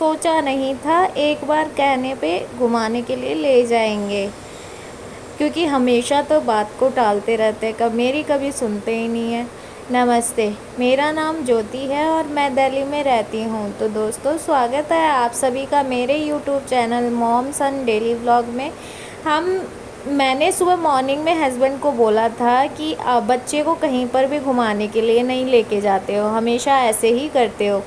सोचा नहीं था एक बार कहने पे घुमाने के लिए ले जाएंगे, क्योंकि हमेशा तो बात को टालते रहते, मेरी कभी सुनते ही नहीं है। नमस्ते, मेरा नाम ज्योति है और मैं दिल्ली में रहती हूँ। तो दोस्तों, स्वागत है आप सभी का मेरे यूट्यूब चैनल मॉम सन डेली व्लॉग में। मैंने सुबह मॉर्निंग में हस्बैंड को बोला था कि आप बच्चे को कहीं पर भी घुमाने के लिए नहीं लेके जाते हो, हमेशा ऐसे ही करते हो,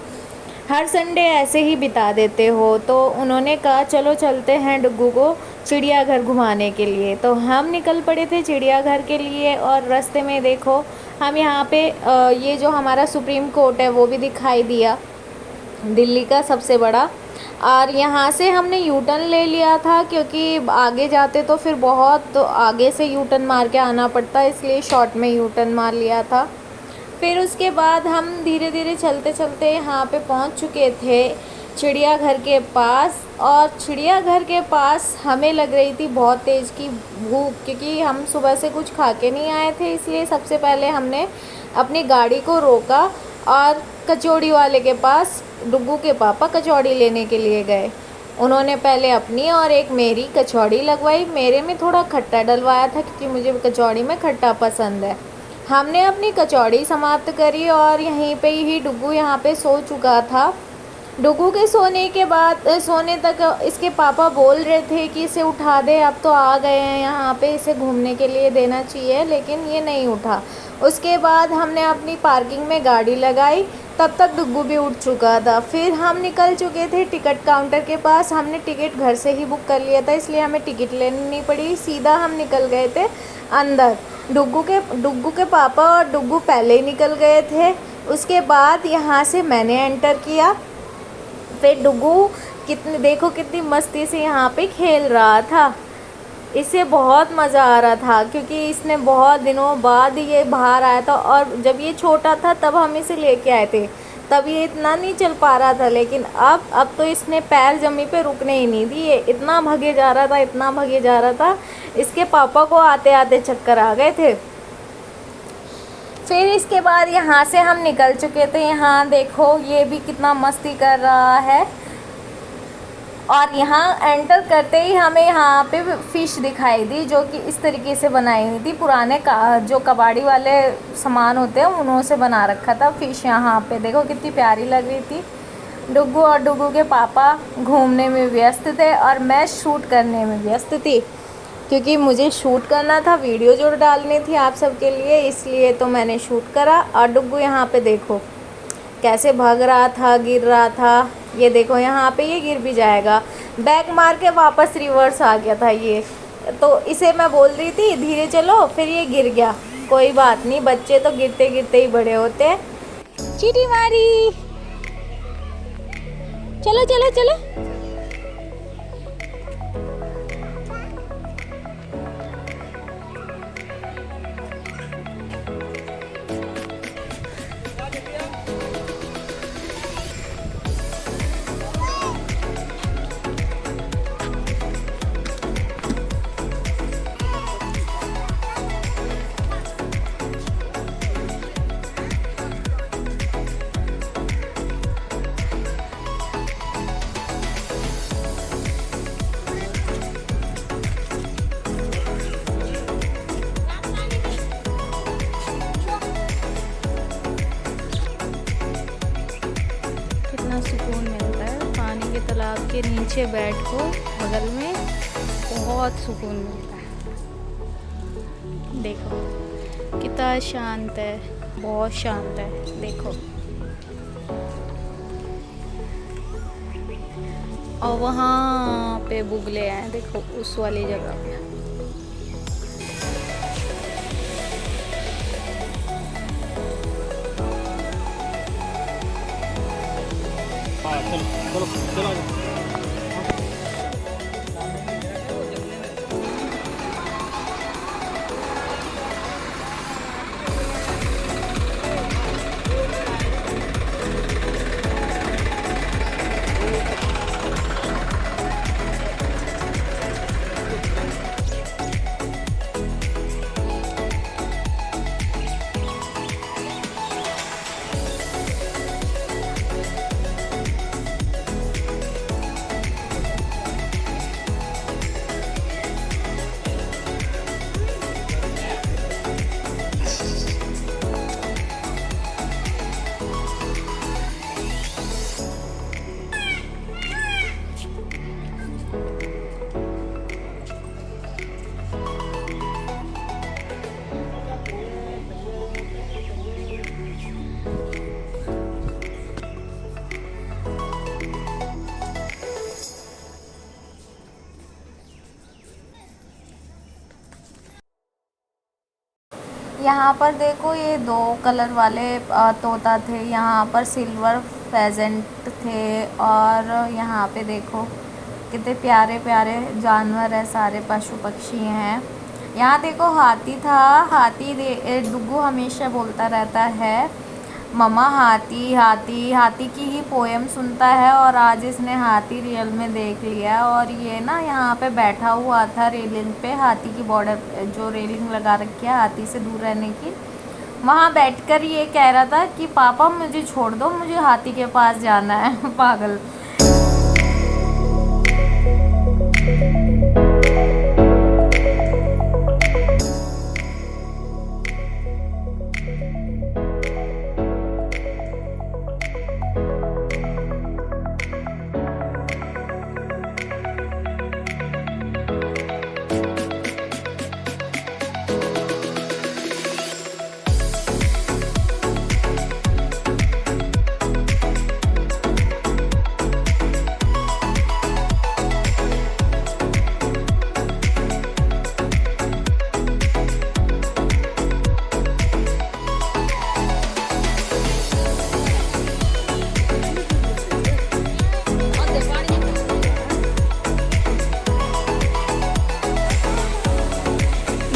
हर संडे ऐसे ही बिता देते हो। तो उन्होंने कहा चलो चलते हैं डुग्गू को चिड़ियाघर घुमाने के लिए। तो हम निकल पड़े थे चिड़ियाघर के लिए और रास्ते में देखो हम यहाँ पे ये जो हमारा सुप्रीम कोर्ट है वो भी दिखाई दिया, दिल्ली का सबसे बड़ा। और यहाँ से हमने यू टर्न ले लिया था, क्योंकि आगे जाते तो फिर बहुत आगे से यू टर्न मार के आना पड़ता, इसलिए शॉर्ट में यू टर्न मार लिया था। फिर उसके बाद हम धीरे धीरे चलते चलते यहाँ पे पहुँच चुके थे चिड़ियाघर के पास। और चिड़ियाघर के पास हमें लग रही थी बहुत तेज़ की भूख, क्योंकि हम सुबह से कुछ खा के नहीं आए थे। इसलिए सबसे पहले हमने अपनी गाड़ी को रोका और कचौड़ी वाले के पास डुग्गू के पापा कचौड़ी लेने के लिए गए। उन्होंने पहले अपनी और एक मेरी कचौड़ी लगवाई। मेरे में थोड़ा खट्टा डलवाया था, क्योंकि मुझे कचौड़ी में खट्टा पसंद है। हमने अपनी कचौड़ी समाप्त करी और यहीं पे ही डुग्गू यहाँ पे सो चुका था। डुग्गू के सोने के बाद सोने तक इसके पापा बोल रहे थे कि इसे उठा दे, अब तो आ गए हैं यहाँ पे, इसे घूमने के लिए देना चाहिए, लेकिन ये नहीं उठा। उसके बाद हमने अपनी पार्किंग में गाड़ी लगाई, तब तक डुग्गू भी उठ चुका था। फिर हम निकल चुके थे टिकट काउंटर के पास। हमने टिकट घर से ही बुक कर लिया था, इसलिए हमें टिकट लेनी नहीं पड़ी, सीधा हम निकल गए थे अंदर। डुग्गू के पापा और डुग्गू पहले ही निकल गए थे। उसके बाद यहाँ से मैंने एंटर किया। फिर डुग्गू देखो कितनी मस्ती से यहाँ पे खेल रहा था, इसे बहुत मज़ा आ रहा था, क्योंकि इसने बहुत दिनों बाद ये बाहर आया था। और जब ये छोटा था तब हम इसे लेके आए थे, तब ये इतना नहीं चल पा रहा था, लेकिन अब तो इसने पैर जमी पे रुकने ही नहीं दिए, इतना भागे जा रहा था, इतना भागे जा रहा था, इसके पापा को आते आते चक्कर आ गए थे। फिर इसके बाद यहाँ से हम निकल चुके थे। यहाँ देखो ये भी कितना मस्ती कर रहा है। और यहाँ एंटर करते ही हमें यहाँ पे फ़िश दिखाई दी, जो कि इस तरीके से बनाई हुई थी, पुराने जो कबाड़ी वाले सामान होते हैं उन्हों से बना रखा था फ़िश। यहाँ पे देखो कितनी प्यारी लग रही थी। डुग्गू और डुग्गू के पापा घूमने में व्यस्त थे और मैं शूट करने में व्यस्त थी, क्योंकि मुझे शूट करना था, वीडियो जो डालनी थी आप सबके लिए, इसलिए तो मैंने शूट करा। और डुग्गू यहाँ पे देखो कैसे भाग रहा था, गिर रहा था। ये देखो यहाँ पे ये गिर भी जाएगा, बैक मार के वापस रिवर्स आ गया था ये। तो इसे मैं बोल रही थी धीरे चलो, फिर ये गिर गया। कोई बात नहीं, बच्चे तो गिरते गिरते ही बड़े होते हैं। चीटी मारी, चलो चलो चलो। सुकून मिलता है पानी के तालाब के नीचे बैठो, बगल में बहुत सुकून मिलता है। देखो कितना शांत है, बहुत शांत है। देखो और वहाँ पे बुगले हैं, देखो उस वाली जगह पे। चलो चलो चलो। यहाँ पर देखो ये 2 कलर वाले तोता थे, यहाँ पर सिल्वर फेजेंट थे, और यहाँ पे देखो कितने प्यारे प्यारे जानवर है, सारे पशु पक्षी हैं। यहाँ देखो हाथी था, डुगू हमेशा बोलता रहता है मम्मा हाथी हाथी हाथी की ही पोएम सुनता है, और आज इसने हाथी रियल में देख लिया। और ये ना यहाँ पे बैठा हुआ था रेलिंग पे, हाथी की बॉर्डर जो रेलिंग लगा रखी है हाथी से दूर रहने की, वहाँ बैठकर ये कह रहा था कि पापा मुझे छोड़ दो, मुझे हाथी के पास जाना है। पागल।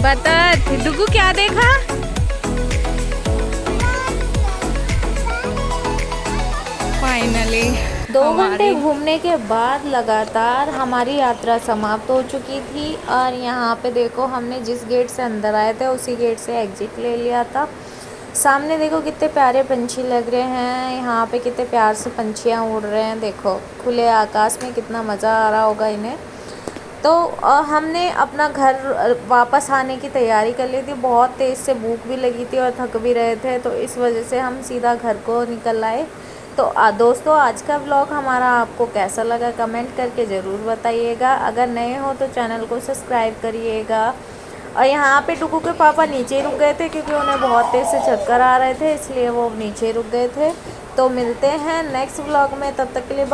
बता डुगू क्या देखा? फाइनली 2 घंटे घूमने के बाद लगातार हमारी यात्रा समाप्त हो चुकी थी, और यहाँ पे देखो हमने जिस गेट से अंदर आए थे उसी गेट से एग्जिट ले लिया था। सामने देखो कितने प्यारे पंछी लग रहे हैं, यहाँ पे कितने प्यार से पंछियाँ उड़ रहे हैं, देखो खुले आकाश में कितना मज़ा आ रहा होगा इन्हें। तो हमने अपना घर वापस आने की तैयारी कर ली थी, बहुत तेज़ से भूख भी लगी थी और थक भी रहे थे, तो इस वजह से हम सीधा घर को निकल आए। तो दोस्तों आज का व्लॉग हमारा आपको कैसा लगा कमेंट करके ज़रूर बताइएगा। अगर नए हो तो चैनल को सब्सक्राइब करिएगा। और यहाँ पे डुगू के पापा नीचे रुक गए थे क्योंकि उन्हें बहुत तेज़ से चक्कर आ रहे थे, इसलिए वो नीचे रुक गए थे। तो मिलते हैं नेक्स्ट व्लॉग में, तब तक के लिए